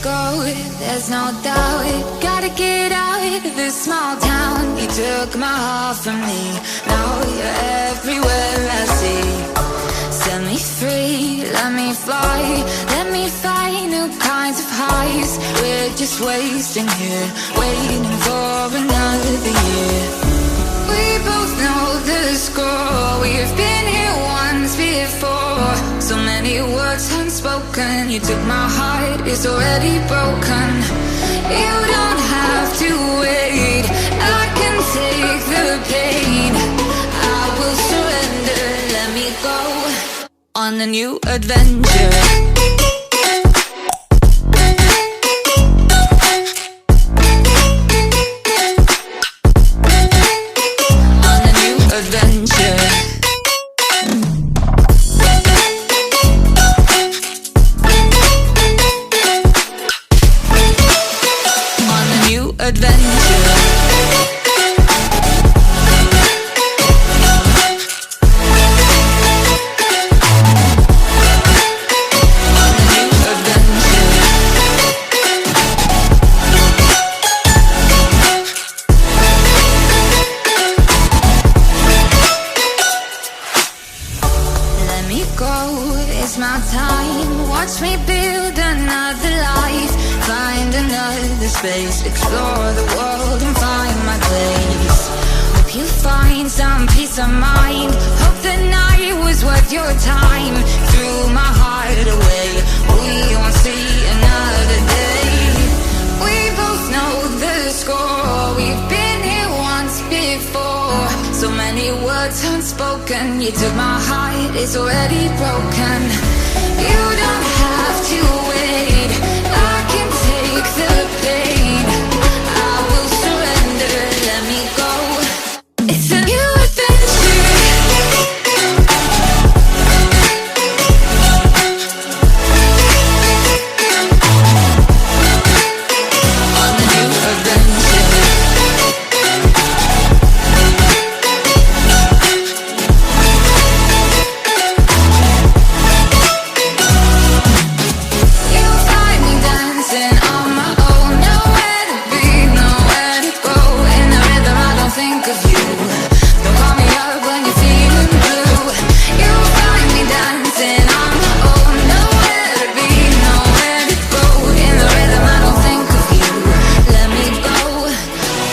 go, there's no doubt. Gotta get out of this small town. You took my heart from me, now you're everywhere I see. Set me free, let me fly, let me find new kinds of highs. We're just wasting here, waiting for another year. We both know the score, we've been here once before. So many words unspoken, you took my heart, it's already broken. You don't have to wait, I can take the pain. I will surrender, let me go on a new adventure. Space, explore the world and find my place. Hope you find some peace of mind. Hope the night was worth your time. Threw my heart away, we won't see another day. We both know the score, we've been here once before. So many words unspoken, you took my heart, it's already broken. You don't have to wait, I can take the pain. I will surrender, let me go. It's a new adventure. On a new adventure. You'll find me dancing on my own. Nowhere to be, nowhere to go. In the rhythm I don't think of you. Don't call me up when you're feeling blue. You'll find me dancing on my own. Nowhere to be, nowhere to go. In the rhythm I don't think of you. Let me go.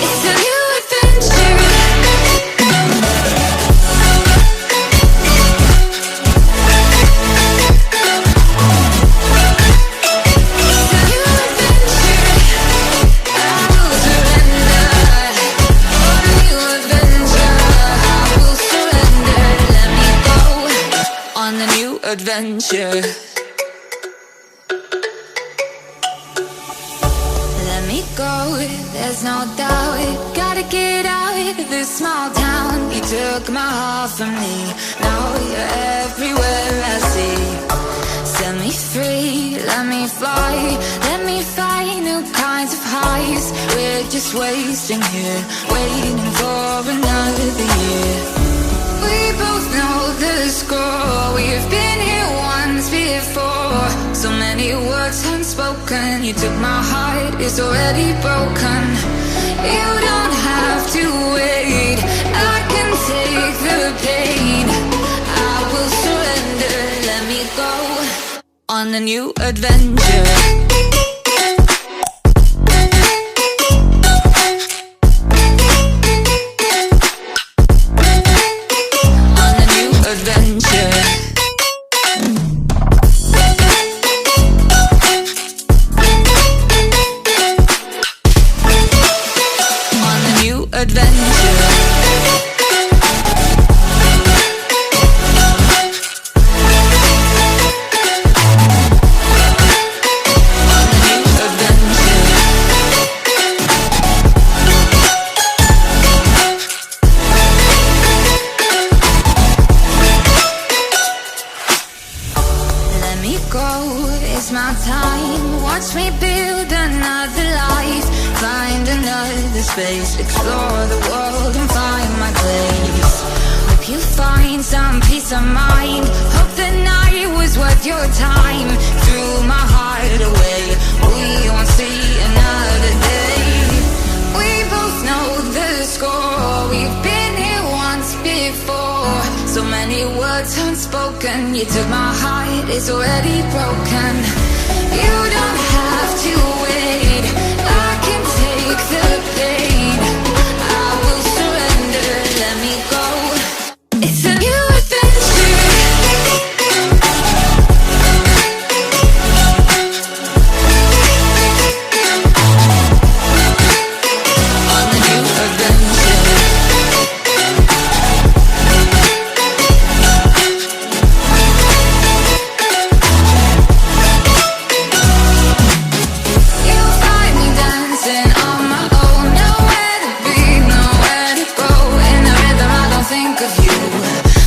It's a new adventure. It's a new adventure. I will surrender. On a new adventure. I will surrender. Let me go on a new adventure. Let me go, there's no doubt. Gotta get out of this small town. You took my heart from me, now you're everywhere I see. Set me free, let me fly, let me find new kinds of highs. We're just wasting here, waiting for another year. We both know the score, we've been here once before. So many words unspoken, you took my heart, it's already broken. You don't have to wait, I can take the pain. I will surrender, let me go on a new adventure. On a new adventure. On a new adventure. On a new adventure. Let me go, it's my time. Watch me build another life. Find another space. Explore the world and find my place. Hope you find some peace of mind. Hope the night was worth your time. Threw my heart away, we So many words unspoken. You took my heart, it's already broken. You don't have to wait, I can take the pain. I will surrender, let me go. It's a new adventure. On the new adventure. You'll find me dancing on my own. Nowhere to be, nowhere to go. In the rhythm I don't think of you.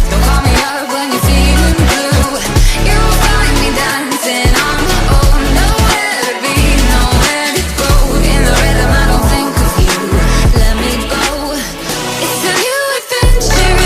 Don't call me up when you're feeling blue. You'll find me dancing on my own. Nowhere to be, nowhere to go. In the rhythm I don't think of you. Let me go. It's a new adventure.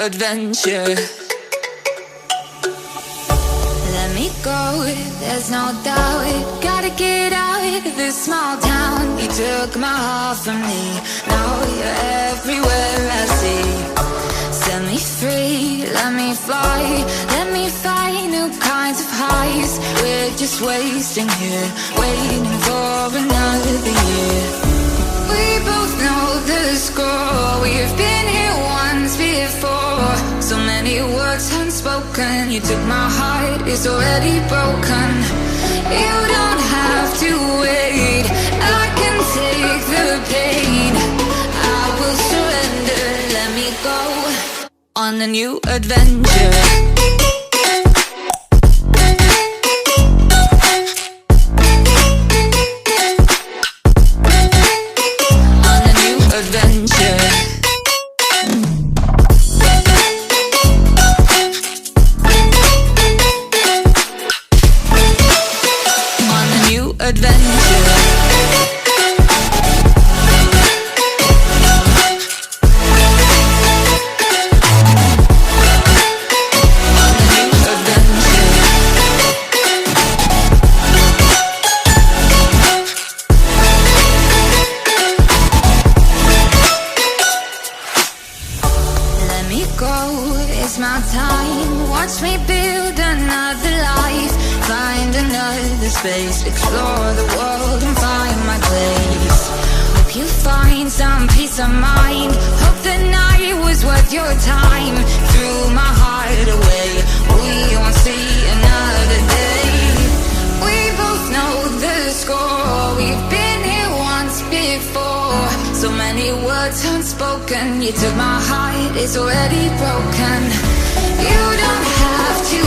Adventure. Let me go, there's no doubt. Gotta get out of this small town. You took my heart from me, now you're everywhere I see. Set me free, let me fly. Let me find new kinds of highs. We're just wasting here, waiting for another year. We both know the score. We've been here once before. So many words unspoken. You took my heart, it's already broken. You don't have to wait, I can take the pain. I will surrender, let me go on a new adventure. It's my time, watch me build another life. Find another space, explore the world and find my place. Hope you find some peace of mind. Hope the night was worth your time. Threw my heart away, we won't see another day. We both know the score, we've been here once before. So many words unspoken. You took my heart, it's already broken. You don't have to